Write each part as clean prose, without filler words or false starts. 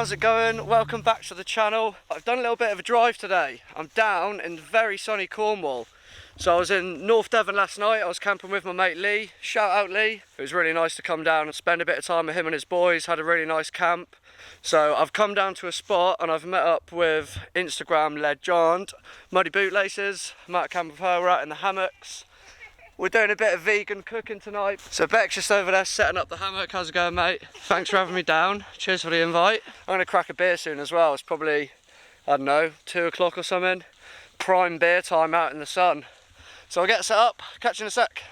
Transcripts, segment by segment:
how's it going? Welcome back to the channel. I've done a little bit of a drive today. I'm down in very sunny Cornwall. So I was in North Devon last night. I was camping with my mate Lee. Shout out Lee. It was really nice to come down and spend a bit of time with him and his boys. Had a really nice camp. So I've come down to a spot and I've met up with Instagram legend Muddy Bootlaces. I'm at camp with her, we're out in the hammocks. We're doing a bit of vegan cooking tonight. So Bec's just over there setting up the hammock. How's it going, mate? Thanks for having me down. Cheers for the invite. I'm gonna crack a beer soon as well. It's probably, I don't know, 2 o'clock or something. Prime beer time out in the sun. So I'll get set up, catch you in a sec.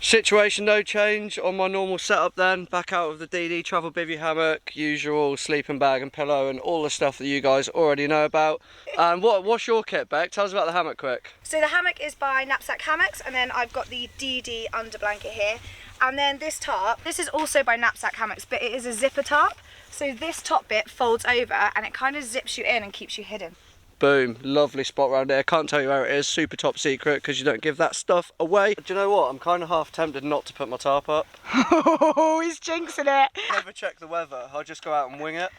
Situation no change on my normal setup then. Back out of the DD travel bivvy hammock, usual sleeping bag and pillow and all the stuff that you guys already know about. And what's your kit, Beck? Tell us about the hammock quick. So the hammock is by Knapsack Hammocks, and then I've got the DD under blanket here. And then this tarp, this is also by Knapsack Hammocks, but it is a zipper tarp. So this top bit folds over and it kind of zips you in and keeps you hidden. Boom, lovely spot around here. Can't tell you where it is, super top secret because you don't give that stuff away. Do you know what? I'm kind of half tempted not to put my tarp up. Oh, he's jinxing it. Never check the weather, I'll just go out and wing it.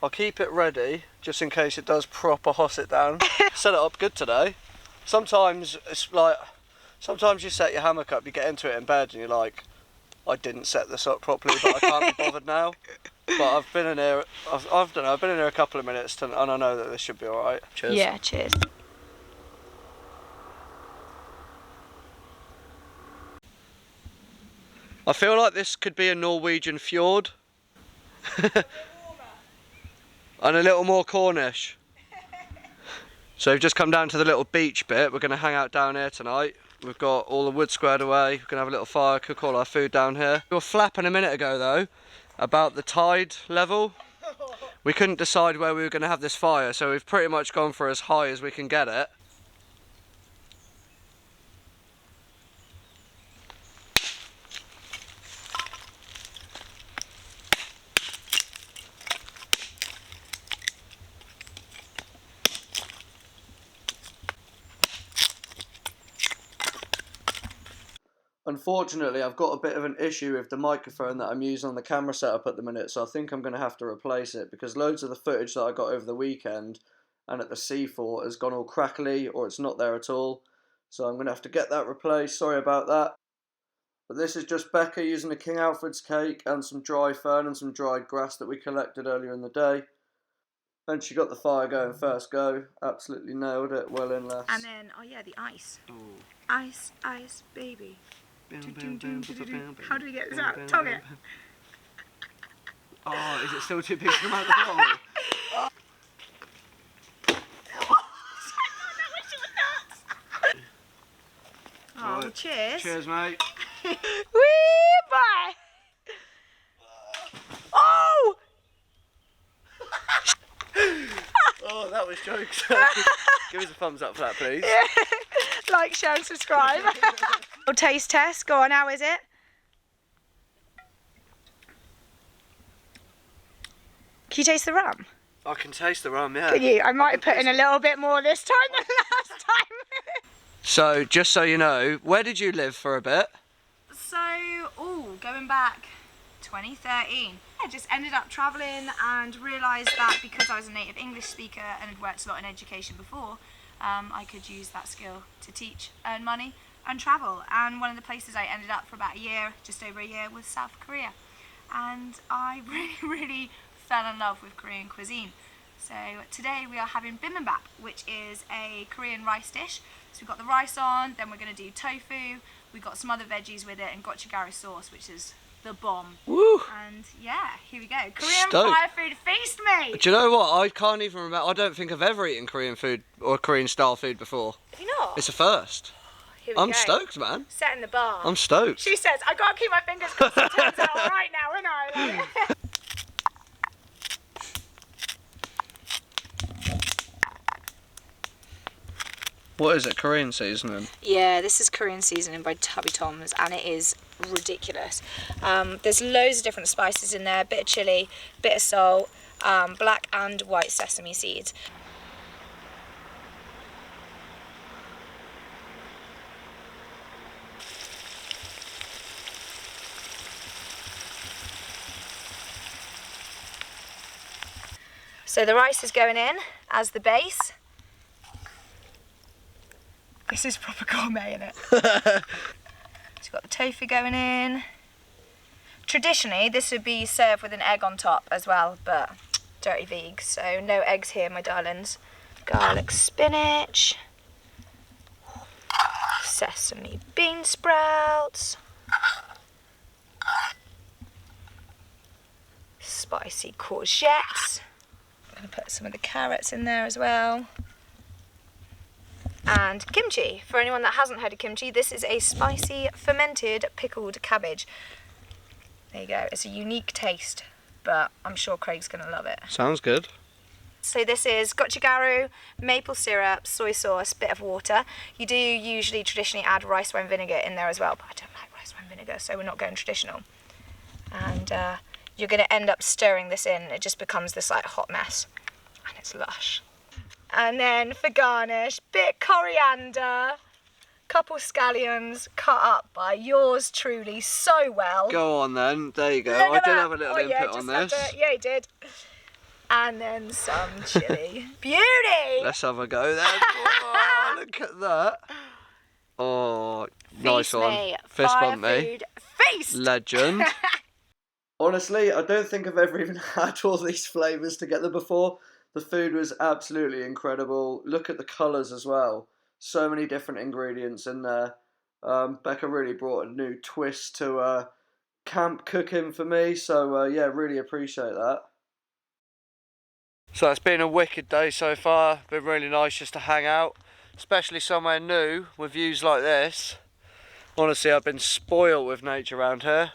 I'll keep it ready just in case it does proper hoss it down. Set it up good today. Sometimes it's like, sometimes you set your hammock up, you get into it in bed and you're like, I didn't set this up properly, but I can't be bothered now. But I've been in here, I've been in here a couple of minutes and I know that this should be alright. Cheers. Yeah, cheers. I feel like this could be a Norwegian fjord. And a little more Cornish. So we've just come down to the little beach bit. We're going to hang out down here tonight. We've got all the wood squared away. We're going to have a little fire, cook all our food down here. We were flapping a minute ago though about the tide level. We couldn't decide where we were going to have this fire, so we've pretty much gone for as high as we can get it. Unfortunately, I've got a bit of an issue with the microphone that I'm using on the camera setup at the minute, so I think I'm going to have to replace it because loads of the footage that I got over the weekend and at the sea fort has gone all crackly or it's not there at all. So I'm going to have to get that replaced, sorry about that. But this is just Beca using a King Alfred's cake and some dry fern and some dried grass that we collected earlier in the day. And she got the fire going first go, absolutely nailed it, well in less. And then, oh yeah, the ice. Ooh. Ice, ice, baby. How do we get this out? Tongue it. Oh, is it still too big to come out the bottle? Oh. Oh, right. cheers. Cheers, mate. Wee bye. Oh! Oh, that was jokes. Give us a thumbs up for that, please. Yeah. Like, share and subscribe. Taste test, go on, how is it? Can you taste the rum? I can taste the rum, yeah. Can you? I might have put in a little bit more this time than last time. So, just so you know, where did you live for a bit? So, going back 2013. I just ended up travelling and realised that because I was a native English speaker and had worked a lot in education before, I could use that skill to teach, earn money and travel. And one of the places I ended up for about a year, just over a year, was South Korea. And I really fell in love with Korean cuisine. So today we are having bibimbap, which is a Korean rice dish. So we've got the rice on, then we're going to do tofu, we've got some other veggies with it, and gochujang sauce, which is the bomb. Woo! And yeah, here we go. Korean fire food, feast me! Do you know what? I can't even remember. I don't think I've ever eaten Korean food or Korean style food before. Have you not? It's a first. I'm stoked, man. Setting the bar. I'm stoked. She says, I gotta keep my fingers crossed it turns out right now, innit? Like. What is it? Korean seasoning? Yeah, this is Korean seasoning by Tubby Tom's, and it is ridiculous. There's loads of different spices in there, a bit of chili, bit of salt, black and white sesame seeds. So the rice is going in as the base. This is proper gourmet, isn't it? So you've got the tofu going in. Traditionally, this would be served with an egg on top as well, but dirty veg, so no eggs here, my darlings. Garlic spinach. Sesame bean sprouts. Spicy courgettes. I'm going to put some of the carrots in there as well. And kimchi. For anyone that hasn't heard of kimchi, this is a spicy fermented pickled cabbage. There you go. It's a unique taste, but I'm sure Craig's going to love it. Sounds good. So this is gochugaru, maple syrup, soy sauce, bit of water. You do usually traditionally add rice wine vinegar in there as well, but I don't like rice wine vinegar, so we're not going traditional. And you're going to end up stirring this in. It just becomes this like hot mess, and it's lush. And then for garnish, bit coriander, couple scallions cut up by yours truly so well. Go on then, there you go. Look I at did that. have a little input on this. Yeah, you did. And then some chilli. Beauty! Let's have a go then. Oh, look at that. Oh, nice one. Fist bump me. Feast! Legend. Honestly, I don't think I've ever even had all these flavours together before. The food was absolutely incredible. Look at the colours as well. So many different ingredients in there. Becca really brought a new twist to camp cooking for me. So yeah, really appreciate that. So it's been a wicked day so far. Been really nice just to hang out, especially somewhere new with views like this. Honestly, I've been spoiled with nature around here.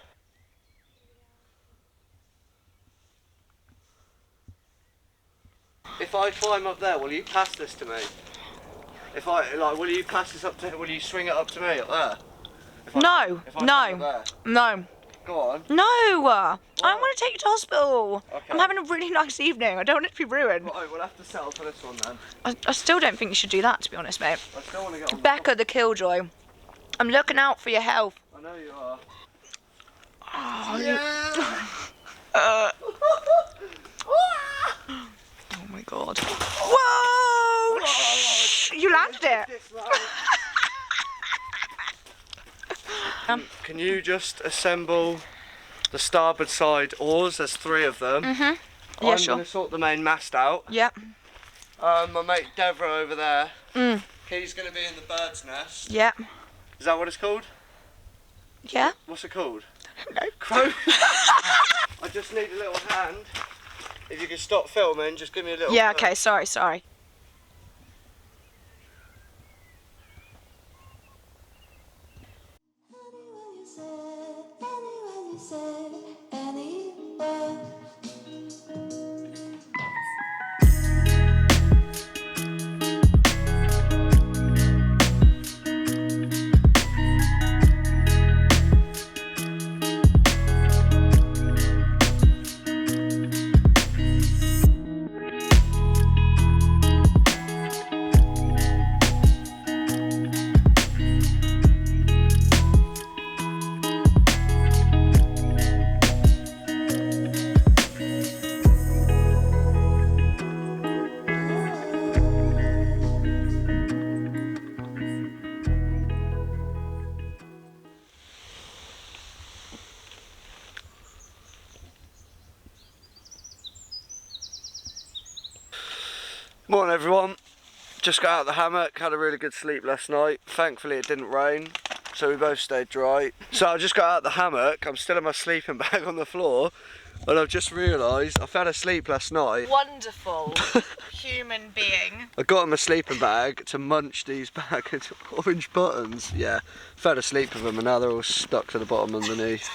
If I climb up there, will you pass this to me? If I will you pass this up to? Will you swing it up to me up there? No. Go on. No! I want to take you to hospital. Okay. I'm having a really nice evening. I don't want it to be ruined. Right, we'll have to settle for this one then. I still don't think you should do that, to be honest, mate. I still want to get on Becca the Killjoy. I'm looking out for your health. I know you are. Oh, yeah! Oh my god. Whoa! You landed it. Can you just assemble the starboard side oars? There's 3 of them. Yeah, I'm sure. going to sort the main mast out. Yep. My mate Deborah over there, he's going to be in the bird's nest. Yep. Is that what it's called? Yeah. What's it called? No. Crow. I just need a little hand. If you could stop filming, just give me a little. Yeah, okay, sorry. Morning everyone, just got out of the hammock, had a really good sleep last night. Thankfully it didn't rain, so we both stayed dry. So I just got out of the hammock, I'm still in my sleeping bag on the floor, and I've just realised I've had a sleep last night. Wonderful human being. I got in my sleeping bag to munch these bag of orange buttons. Yeah, fell asleep with them and now they're all stuck to the bottom underneath.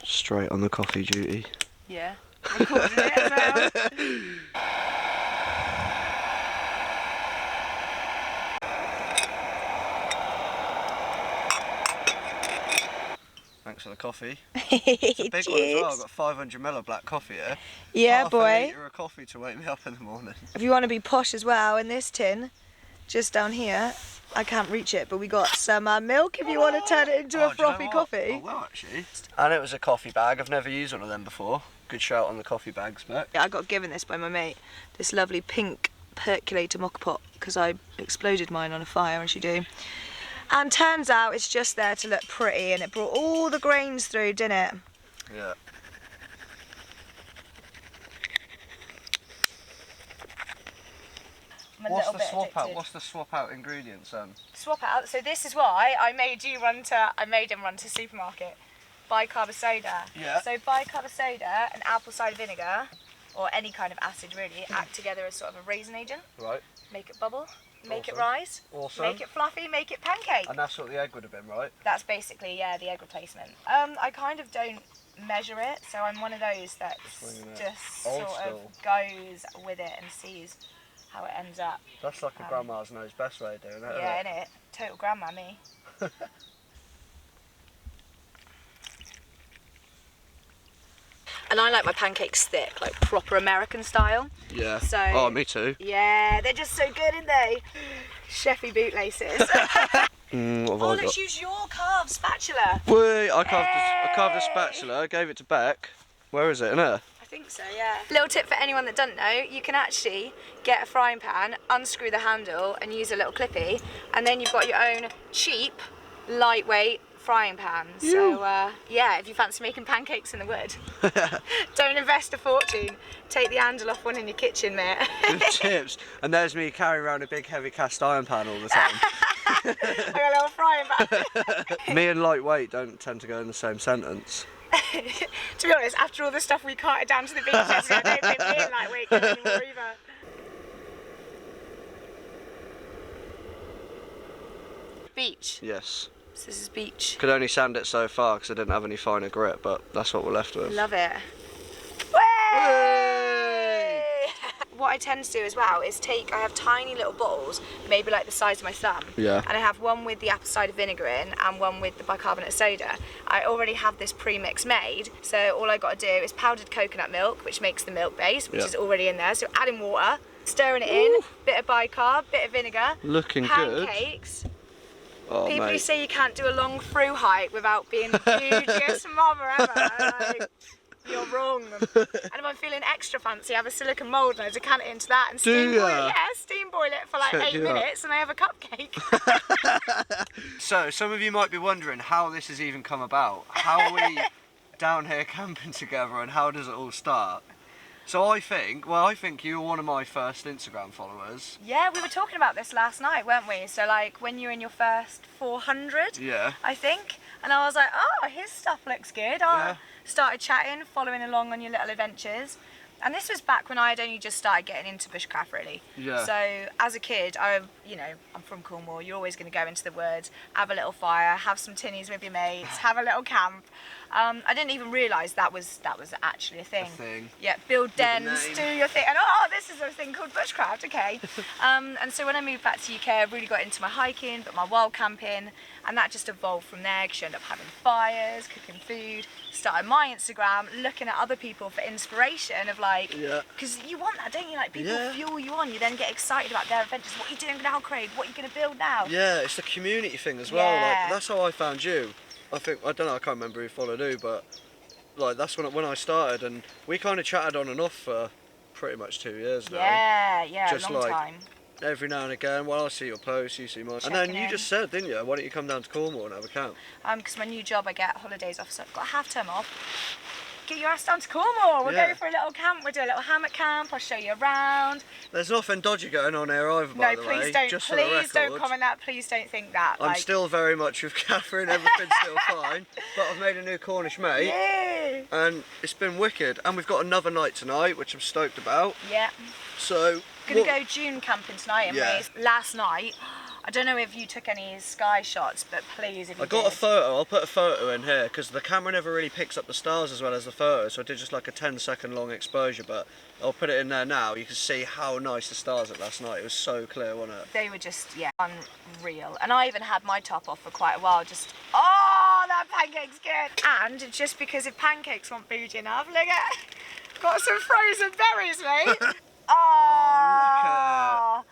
Straight on the coffee duty. Yeah. Recording it as well. Thanks for the coffee. It's a big one as well. I've got 500ml of black coffee here. Yeah, Half boy. a litre of coffee to wake me up in the morning. If you want to be posh as well, in this tin, just down here, I can't reach it, but we got some milk if you want to turn it into a frothy coffee. Oh, well, actually. And it was a coffee bag. I've never used one of them before. Good shout on the coffee bags, Beck. Yeah, I got given this by my mate, this lovely pink percolator mocha pot, because I exploded mine on a fire, as you do. And turns out it's just there to look pretty, and it brought all the grains through, didn't it? Yeah. What's the swap out? What's the swap out ingredients? Swap out. So this is why I made him run to supermarket. Bicarb soda. Yeah. So bicarb soda and apple cider vinegar, or any kind of acid really, act together as sort of a raisin agent. Right. Make it bubble, make Awesome. it rise, Awesome. make it fluffy, make it pancake. And that's what the egg would have been, right? That's basically, yeah, the egg replacement. I kind of don't measure it, so I'm one of those that just Old sort school. of goes with it and sees how it ends up. That's like a grandma's knows best way of doing it. Yeah, innit? Total grandma me. And I like my pancakes thick, like proper American style. Yeah. So, oh, me too. Yeah, they're just so good, aren't they? Chefy bootlaces. What have Oh, I got? let's use your carved spatula. Wait, I carved a spatula, gave it to Beck. Where is it? In here? I think so, yeah. Little tip for anyone that doesn't know, you can actually get a frying pan, unscrew the handle and use a little clippy, and then you've got your own cheap, lightweight frying pan. So yeah, if you fancy making pancakes in the wood, don't invest a fortune. Take the handle off one in your kitchen, mate. Good tips. And there's me carrying around a big heavy cast iron pan all the time. I got a little frying pan. Me and lightweight don't tend to go in the same sentence. To be honest, after all the stuff we carted down to the beach yesterday, I don't think me and lightweight can anymore either. Beach. Yes. So this is beach. Could only sand it so far because I didn't have any finer grit, but that's what we're left with. Love it. Hey! What I tend to do as well is I have tiny little bottles, maybe like the size of my thumb. Yeah. And I have one with the apple cider vinegar in and one with the bicarbonate soda. I already have this pre-mix made, so all I got to do is powdered coconut milk, which makes the milk base, which is already in there. So adding water, stirring it in, bit of bicarb, bit of vinegar. Looking good. Pancakes. Oh, People who mate. say you can't do a long through hike without being the hugest mama ever, like, you're wrong. And if I'm feeling extra fancy, I have a silicone mould and I decant it into that and steam boil it. Yeah, steam boil it for like Check 8 you out. minutes and I have a cupcake. So, some of you might be wondering how this has even come about. How are we down here camping together and how does it all start? So I think you're one of my first Instagram followers. Yeah, we were talking about this last night, weren't we? So like when you're in your first 400, Yeah. I think. And I was like, oh, his stuff looks good. I started chatting, following along on your little adventures. And this was back when I had only just started getting into bushcraft, really. Yeah. So as a kid, I'm from Cornwall. You're always going to go into the woods, have a little fire, have some tinnies with your mates, have a little camp. I didn't even realise that was actually a thing. Yeah, build dens, do your thing. And this is a thing called bushcraft, okay. And so when I moved back to UK, I really got into my hiking, but my wild camping, and that just evolved from there because you end up having fires, cooking food, started my Instagram, looking at other people for inspiration of like, because you want that, don't you? Like people fuel you on, you then get excited about their adventures. What are you doing now, Craig? What are you going to build now? Yeah, it's the community thing as well. Yeah. Like, that's how I found you. I don't know, I can't remember who followed who, but like that's when I started, and we kind of chatted on and off for pretty much 2 years now. Yeah, Just a long like, time. Every now and again, well, I see your posts, you see mine. And then you just said, didn't you, why don't you come down to Cornwall and have a camp? Because my new job, I get holidays off, so I've got a half term off. Get your ass down to Cornwall. We'll go for a little camp. We'll do a little hammock camp. I'll show you around. There's nothing dodgy going on here either, by the way. No, please don't. Just for the Please don't record. comment that. Please don't think that. I'm still very much with Catherine. Everything's still fine. But I've made a new Cornish mate. Yeah. And it's been wicked. And we've got another night tonight, which I'm stoked about. Yeah. So Gonna go June camping tonight, and Yeah. last night. I don't know if you took any sky shots, but please, if you I got did. a photo, I'll put a photo in here because the camera never really picks up the stars as well as the photo, so I did just like a 10-second long exposure, but I'll put it in there now. You can see how nice the stars looked last night. It was so clear, wasn't it? They were just, unreal. And I even had my top off for quite a while, just, oh, that pancake's good. And just because if pancakes want bougie enough, look at, got some frozen berries, mate. Oh.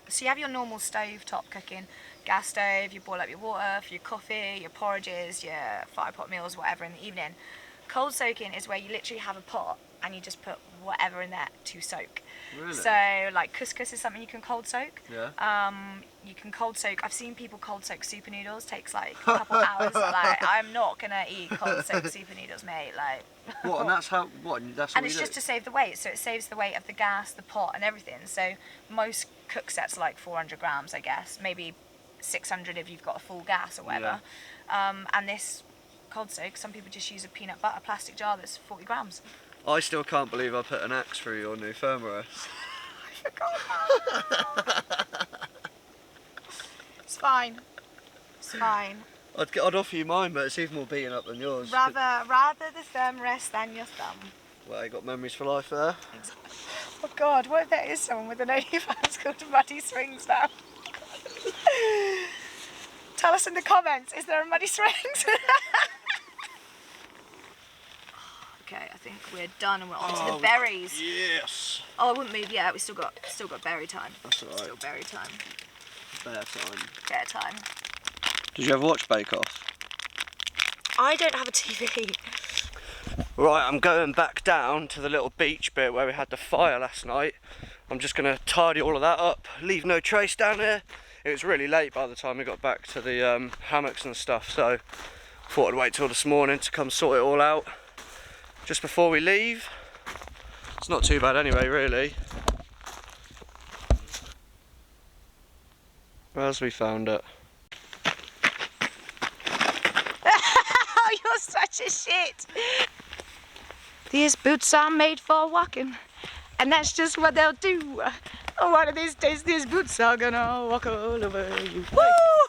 So you have your normal stove top cooking, gas stove, you boil up your water for your coffee, your porridges, your fire pot meals, whatever in the evening. Cold soaking is where you literally have a pot and you just put whatever in there to soak. Really? So like couscous is something you can cold soak. Yeah. You can cold soak. I've seen people cold soak super noodles. Takes like a couple hours. Like I'm not gonna eat cold soak super noodles, mate. Like. What? And that's how? What? That's And it's just to save the weight. So it saves the weight of the gas, the pot, and everything. So most cook sets are like 400 grams, I guess. Maybe 600 if you've got a full gas or whatever. Yeah. And this cold soak, some people just use a peanut butter plastic jar that's 40 grams. I still can't believe I put an axe through your new femoris. I forgot that. It's fine. It's fine. I'd offer you mine, but it's even more beaten up than yours. Rather the femoris than your thumb. Well, you got memories for life there. Exactly. Oh God, what if there is someone with an OnlyFans called Muddy Swings now? Tell us in the comments, is there a Muddy Swings? Okay, I think we're done and we're on to the berries. Yes. Oh, I wouldn't move yet. We still got berry time. That's alright. Still berry time. Bear time. Bear time. Did you ever watch Bake Off? I don't have a TV. Right, I'm going back down to the little beach bit where we had the fire last night. I'm just going to tidy all of that up, leave no trace down here. It was really late by the time we got back to the hammocks and stuff, so thought I'd wait till this morning to come sort it all out just before we leave. It's not too bad anyway, really. Where's we found it? You're such a shit. These boots are made for walking, and that's just what they'll do. One of these days, these boots are gonna walk all over you. Woo!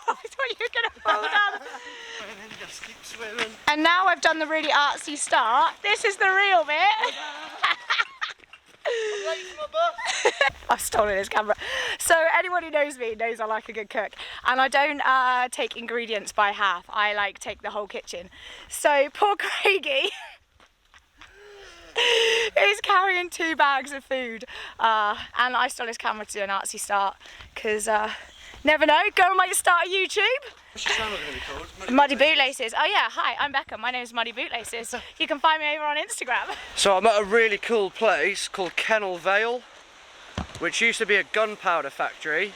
I thought you were gonna fall down. And then just keep swimming. And now I've done the really artsy start. This is the real bit. I'm late for my bus. I've stolen his camera. So anyone who knows me knows I like a good cook, and I don't take ingredients by half. I like take the whole kitchen. So poor Craigie is carrying 2 bags of food, and I stole his camera to do an artsy start because never know, girl might start a YouTube. What's your channel going to be called? Muddy Bootlaces. Oh yeah, hi, I'm Becca. My name is Muddy Bootlaces. You can find me over on Instagram. So I'm at a really cool place called Kennel, Vale, which used to be a gunpowder factory,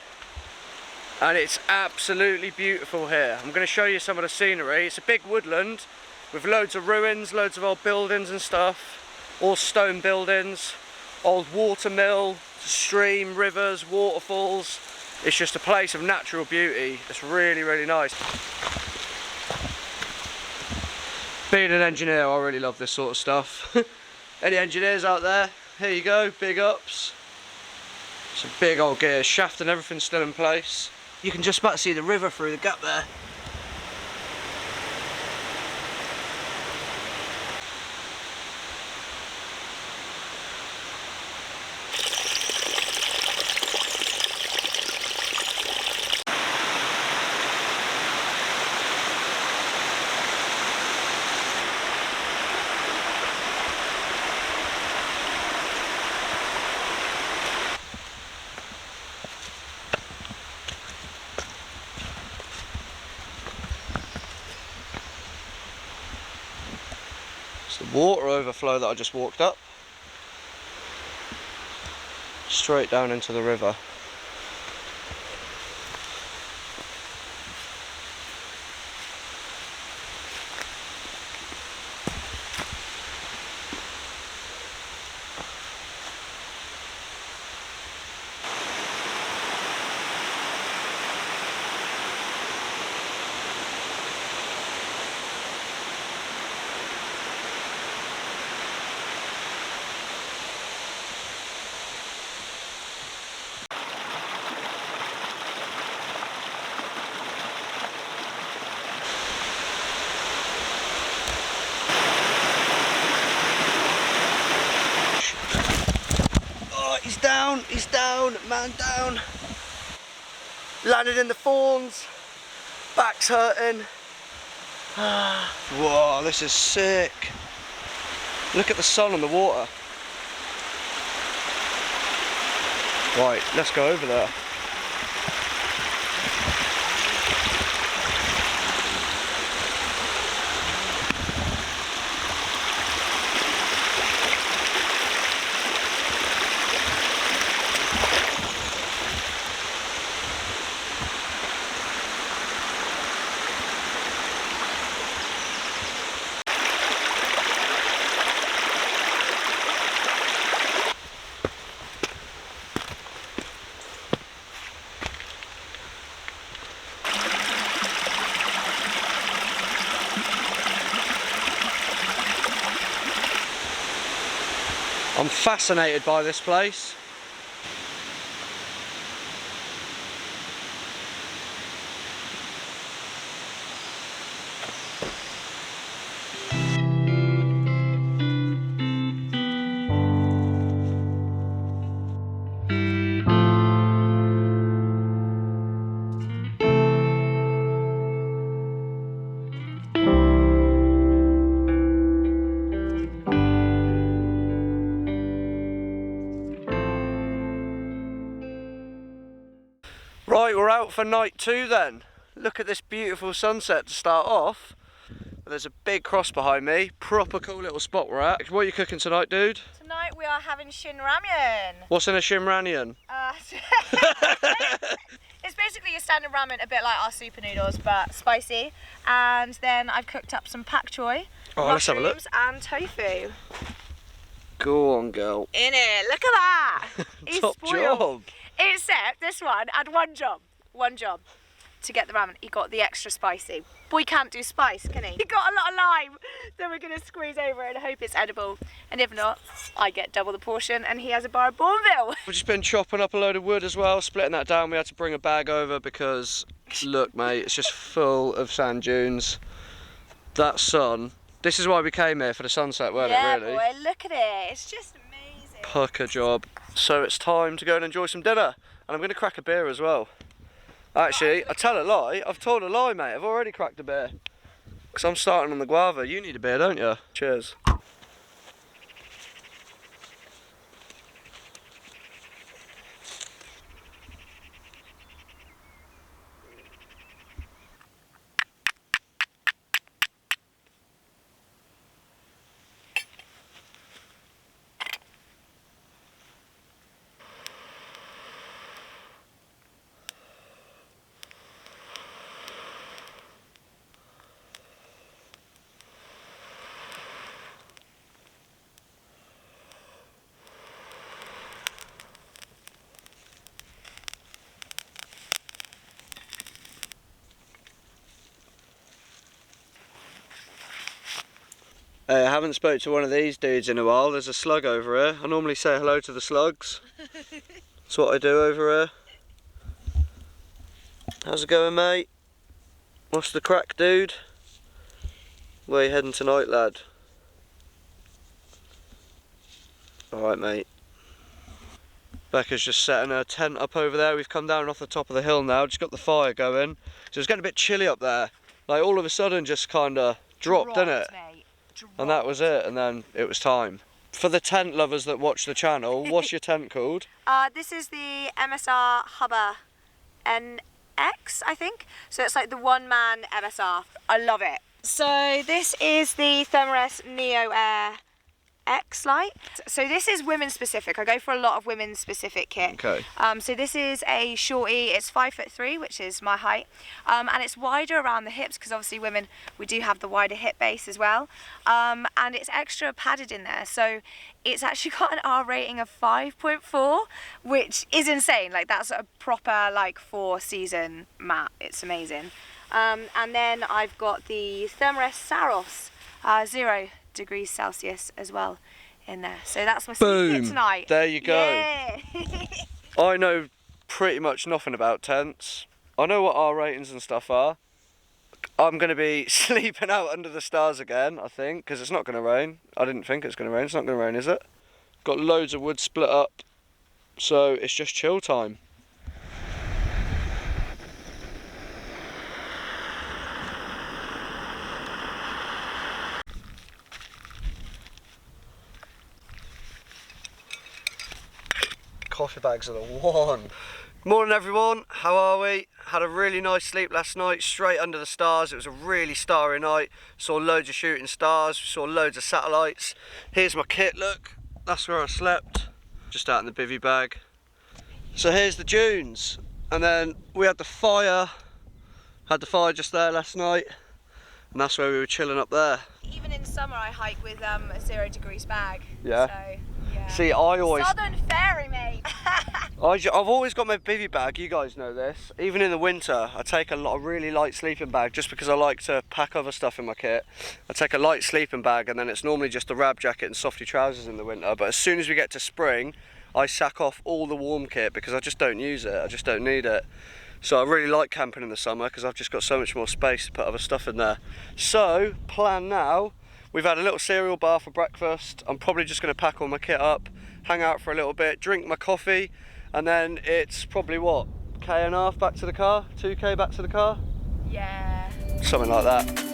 and it's absolutely beautiful here. I'm going to show you some of the scenery. It's a big woodland with loads of ruins, loads of old buildings and stuff, all stone buildings, old water mill, stream, rivers, waterfalls. It's just a place of natural beauty. It's really, really nice. Being an engineer, I really love this sort of stuff. Any engineers out there? Here you go, big ups. Some big old gears, shaft and everything's still in place. You can just about see the river through the gap there. It's the water overflow that I just walked up. Straight down into the river. He's down, man down. Landed in the thorns, back's hurting. Whoa, this is sick. Look at the sun on the water. Right, let's go over there. I'm fascinated by this place. Right, we're out for night 2 then. Look at this beautiful sunset to start off. There's a big cross behind me. Proper cool little spot we're at. What are you cooking tonight, dude? Tonight we are having shin ramyun. What's in a shimranian? It's basically a standard ramen, a bit like our super noodles, but spicy. And then I've cooked up some pak choy, Let's have a look. mushrooms and tofu. Go on, girl. In it, look at that. He's Top spoiled. job. Except this one had one job to get the ramen. He got the extra spicy. Boy can't do spice, can he? He got a lot of lime that we're gonna squeeze over and hope it's edible. And if not, I get double the portion and he has a bar of Bourneville. We've just been chopping up a load of wood as well, splitting that down. We had to bring a bag over because, look mate, it's just full of sand dunes. That sun, this is why we came here, for the sunset, weren't it really? Yeah boy, look at it. It's just amazing. Pucker job. So it's time to go and enjoy some dinner. And I'm going to crack a beer as well. Actually, I tell a lie. I've told a lie, mate. I've already cracked a beer. Because I'm starting on the guava. You need a beer, don't you? Cheers. I haven't spoke to one of these dudes in a while. There's a slug over here. I normally say hello to the slugs. That's what I do over here. How's it going, mate? What's the crack, dude? Where you heading tonight, lad? Alright, mate. Becca's just setting her tent up over there. We've come down off the top of the hill now, just got the fire going. So it's getting a bit chilly up there. Like all of a sudden just kinda dropped, didn't it? Mate. And that was it, and then it was time. For the tent lovers that watch the channel, what's your tent called? This is the MSR Hubba NX, I think. So it's like the one-man MSR. I love it. So this is the Thermarest Neo Air X Light. So this is women specific. I go for a lot of women specific kit. Okay. So this is a shorty. It's 5'3", which is my height, and it's wider around the hips because obviously women, we do have the wider hip base as well, and it's extra padded in there. So it's actually got an R rating of 5.4, which is insane. Like that's a proper like 4-season mat. It's amazing. And then I've got the Thermarest Saros 0 degrees Celsius as well in there. So that's my secret tonight. There you go. Yeah. I know pretty much nothing about tents. I know what R ratings and stuff are. I'm going to be sleeping out under the stars again, I think, because it's not going to rain. I didn't think it's going to rain. It's not going to rain, is it? Got loads of wood split up, so it's just chill time. Coffee bags are the one. Morning everyone, how are we? Had a really nice sleep last night, straight under the stars. It was a really starry night. Saw loads of shooting stars, saw loads of satellites. Here's my kit, look. That's where I slept, just out in the bivvy bag. So here's the dunes. And then we had the fire just there last night. And that's where we were chilling up there. Even in summer I hike with a 0 degrees bag. Yeah. So, yeah. See, I always... Southern fairy, mate. I've always got my bivvy bag, you guys know this. Even in the winter, I take a really light sleeping bag just because I like to pack other stuff in my kit. I take a light sleeping bag and then it's normally just a rab jacket and softy trousers in the winter. But as soon as we get to spring, I sack off all the warm kit because I just don't use it, I just don't need it. So I really like camping in the summer because I've just got so much more space to put other stuff in there. So, plan now, we've had a little cereal bar for breakfast. I'm probably just going to pack all my kit up, hang out for a little bit, drink my coffee, and then it's probably what, K.5 back to the car? 2K back to the car? Yeah. Something like that.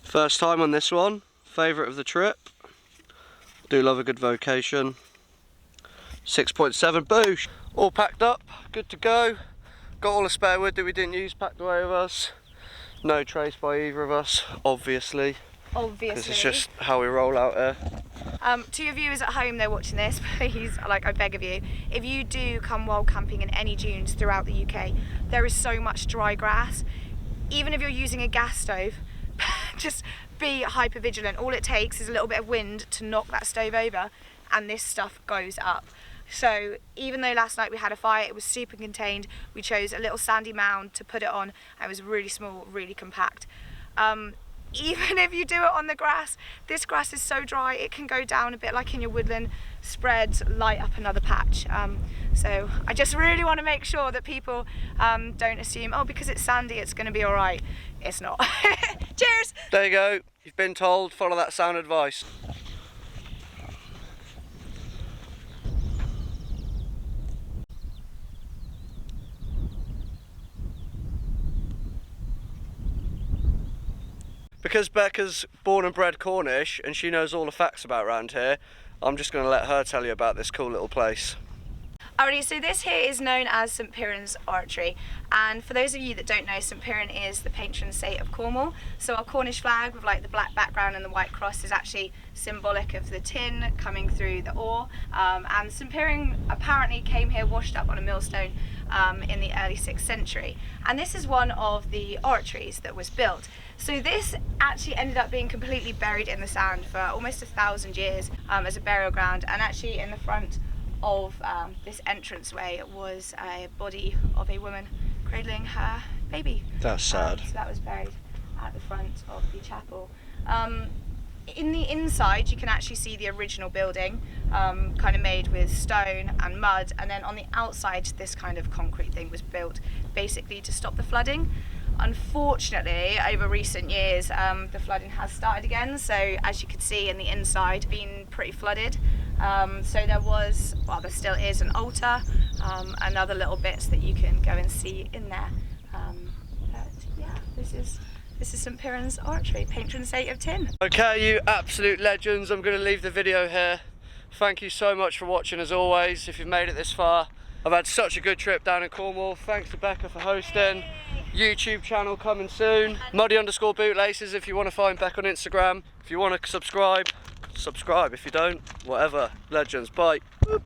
First time on this one, favourite of the trip. Do love a good vocation. 6.7 boosh. All packed up, good to go. Got all the spare wood that we didn't use packed away with us. No trace by either of us, obviously. Because it's just how we roll out here. To your viewers at home, they're watching this, please, like I beg of you, if you do come wild camping in any dunes throughout the UK, there is so much dry grass. Even if you're using a gas stove, just be hyper vigilant. All it takes is a little bit of wind to knock that stove over and this stuff goes up. So even though last night we had a fire, it was super contained. We chose a little sandy mound to put it on. It was really small, really compact. Even if you do it on the grass, this grass is so dry it can go down a bit like in your woodland, spread, light up another patch. So I just really want to make sure that people don't assume, oh, because it's sandy it's going to be all right. It's not. Cheers! There you go, you've been told, follow that sound advice. Because Becca's born and bred Cornish and she knows all the facts about around here, I'm just going to let her tell you about this cool little place. Alrighty, so this here is known as St Piran's Archery, and for those of you that don't know, St Piran is the patron saint of Cornwall. So our Cornish flag with like the black background and the white cross is actually symbolic of the tin coming through the ore, and St Piran apparently came here washed up on a millstone in the early 6th century, and this is one of the oratories that was built. So this actually ended up being completely buried in the sand for almost 1,000 years as a burial ground, and actually in the front of this entranceway was a body of a woman cradling her baby. That's sad. So that was buried at the front of the chapel. In the inside you can actually see the original building, kind of made with stone and mud, and then on the outside this kind of concrete thing was built basically to stop the flooding. Unfortunately, over recent years, the flooding has started again, so as you can see in the inside, been pretty flooded. So there was, well, there still is an altar, and other little bits that you can go and see in there. But yeah, this is St Piran's Archery, patron saint of tin. Okay, you absolute legends, I'm going to leave the video here. Thank you so much for watching as always, if you've made it this far. I've had such a good trip down in Cornwall. Thanks to Beca for hosting. YouTube channel coming soon. Muddy_bootlaces if you want to find Beca on Instagram. If you want to subscribe. If you don't, whatever. Legends. Bye.